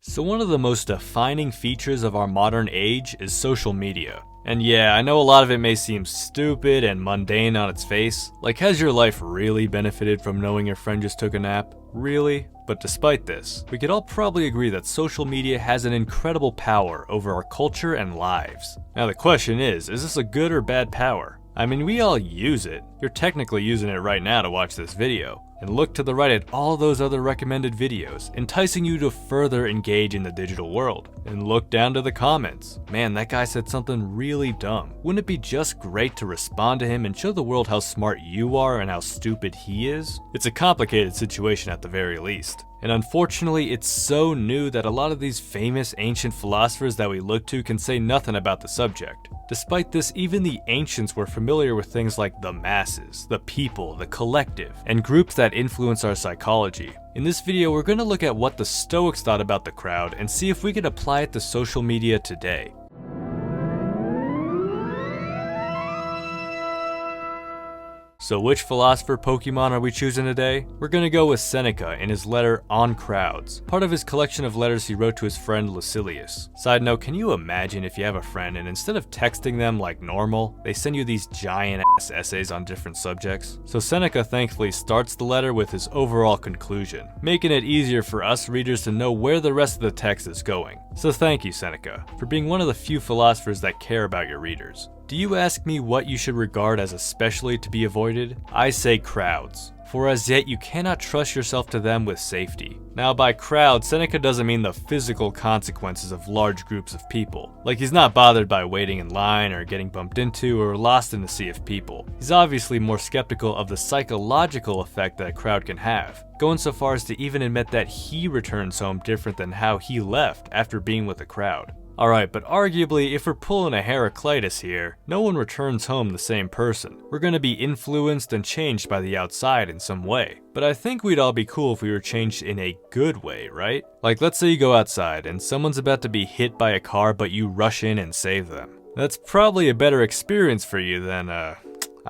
So one of the most defining features of our modern age is social media. And yeah, I know a lot of it may seem stupid and mundane on its face. Like, has your life really benefited from knowing your friend just took a nap? Really? But despite this, we could all probably agree that social media has an incredible power over our culture and lives. Now the question is this a good or bad power? I mean, we all use it. You're technically using it right now to watch this video. And look to the right at all those other recommended videos, enticing you to further engage in the digital world. And look down to the comments. Man, that guy said something really dumb. Wouldn't it be just great to respond to him and show the world how smart you are and how stupid he is? It's a complicated situation at the very least. And unfortunately, it's so new that a lot of these famous ancient philosophers that we look to can say nothing about the subject. Despite this, even the ancients were familiar with things like the masses, the people, the collective, and groups that influence our psychology. In this video, we're going to look at what the Stoics thought about the crowd and see if we could apply it to social media today. So which philosopher Pokemon are we choosing today? We're gonna go with Seneca in his letter On Crowds, part of his collection of letters he wrote to his friend Lucilius. Side note, can you imagine if you have a friend and instead of texting them like normal, they send you these giant ass essays on different subjects? So Seneca thankfully starts the letter with his overall conclusion, making it easier for us readers to know where the rest of the text is going. So thank you, Seneca, for being one of the few philosophers that care about your readers. Do you ask me what you should regard as especially to be avoided? I say crowds, for as yet you cannot trust yourself to them with safety. Now by crowd, Seneca doesn't mean the physical consequences of large groups of people. Like, he's not bothered by waiting in line or getting bumped into or lost in a sea of people. He's obviously more skeptical of the psychological effect that a crowd can have, going so far as to even admit that he returns home different than how he left after being with a crowd. Alright, but arguably, if we're pulling a Heraclitus here, no one returns home the same person. We're gonna be influenced and changed by the outside in some way. But I think we'd all be cool if we were changed in a good way, right? Like, let's say you go outside and someone's about to be hit by a car but you rush in and save them. That's probably a better experience for you than, I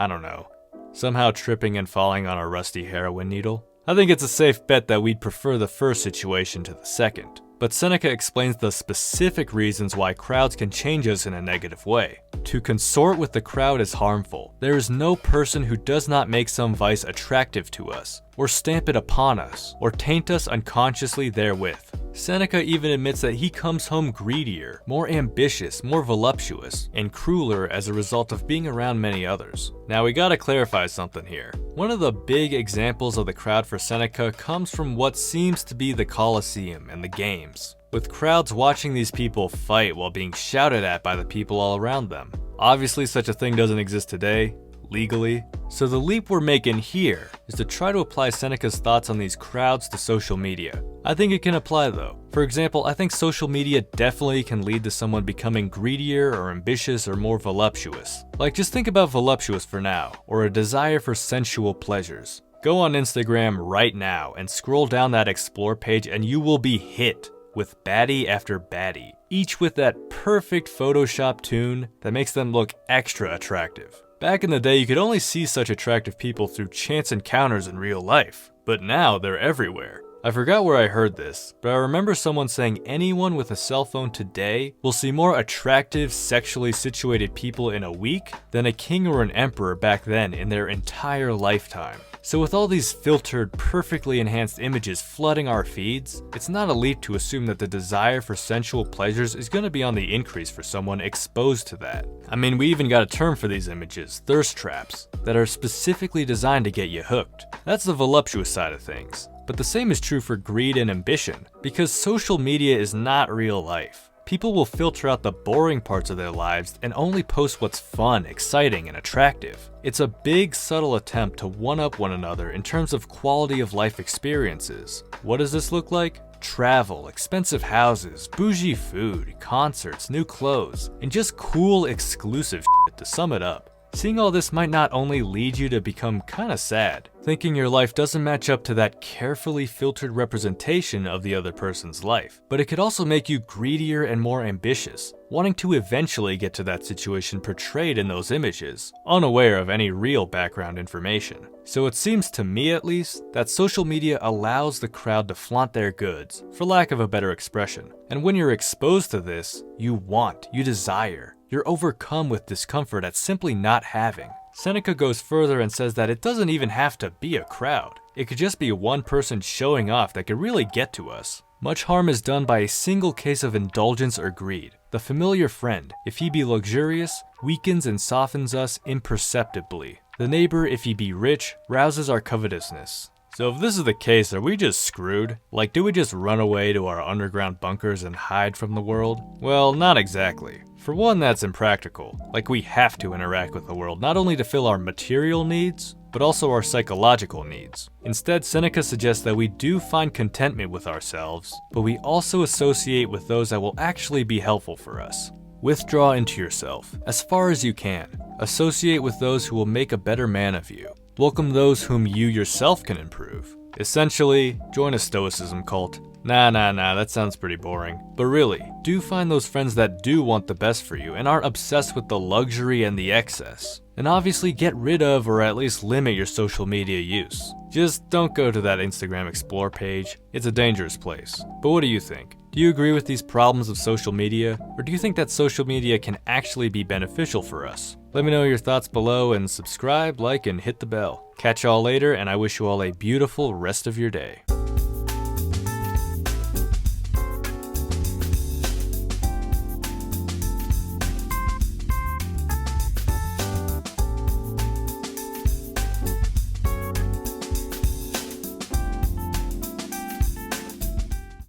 don't know, somehow tripping and falling on a rusty heroin needle. I think it's a safe bet that we'd prefer the first situation to the second. But Seneca explains the specific reasons why crowds can change us in a negative way. To consort with the crowd is harmful. There is no person who does not make some vice attractive to us, or stamp it upon us, or taint us unconsciously therewith. Seneca even admits that he comes home greedier, more ambitious, more voluptuous, and crueler as a result of being around many others. Now we gotta clarify something here. One of the big examples of the crowd for Seneca comes from what seems to be the Colosseum and the games, with crowds watching these people fight while being shouted at by the people all around them. Obviously such a thing doesn't exist today, legally. So the leap we're making here is to try to apply Seneca's thoughts on these crowds to social media. I think it can apply though. For example, I think social media definitely can lead to someone becoming greedier or ambitious or more voluptuous. Like, just think about voluptuous for now, or a desire for sensual pleasures. Go on Instagram right now and scroll down that explore page and you will be hit with baddie after baddie, each with that perfect Photoshop tune that makes them look extra attractive. Back in the day, you could only see such attractive people through chance encounters in real life, but now they're everywhere. I forgot where I heard this, but I remember someone saying anyone with a cell phone today will see more attractive, sexually situated people in a week than a king or an emperor back then in their entire lifetime. So with all these filtered, perfectly enhanced images flooding our feeds, it's not a leap to assume that the desire for sensual pleasures is going to be on the increase for someone exposed to that. I mean, we even got a term for these images, thirst traps, that are specifically designed to get you hooked. That's the voluptuous side of things. But the same is true for greed and ambition, because social media is not real life. People will filter out the boring parts of their lives and only post what's fun, exciting, and attractive. It's a big, subtle attempt to one-up one another in terms of quality of life experiences. What does this look like? Travel, expensive houses, bougie food, concerts, new clothes, and just cool, exclusive shit to sum it up. Seeing all this might not only lead you to become kinda sad, thinking your life doesn't match up to that carefully filtered representation of the other person's life, but it could also make you greedier and more ambitious, wanting to eventually get to that situation portrayed in those images, unaware of any real background information. So it seems to me at least, that social media allows the crowd to flaunt their goods, for lack of a better expression. And when you're exposed to this, you desire. You're overcome with discomfort at simply not having. Seneca goes further and says that it doesn't even have to be a crowd. It could just be one person showing off that could really get to us. Much harm is done by a single case of indulgence or greed. The familiar friend, if he be luxurious, weakens and softens us imperceptibly. The neighbor, if he be rich, rouses our covetousness. So if this is the case, are we just screwed? Like, do we just run away to our underground bunkers and hide from the world? Well, not exactly. For one, that's impractical. Like, we have to interact with the world, not only to fill our material needs, but also our psychological needs. Instead, Seneca suggests that we do find contentment with ourselves, but we also associate with those that will actually be helpful for us. Withdraw into yourself, as far as you can. Associate with those who will make a better man of you. Welcome those whom you yourself can improve. Essentially, join a Stoicism cult. Nah, that sounds pretty boring. But really, do find those friends that do want the best for you and aren't obsessed with the luxury and the excess. And obviously get rid of or at least limit your social media use. Just don't go to that Instagram Explore page. It's a dangerous place. But what do you think? Do you agree with these problems of social media? Or do you think that social media can actually be beneficial for us? Let me know your thoughts below and subscribe, like, and hit the bell. Catch y'all later, and I wish you all a beautiful rest of your day.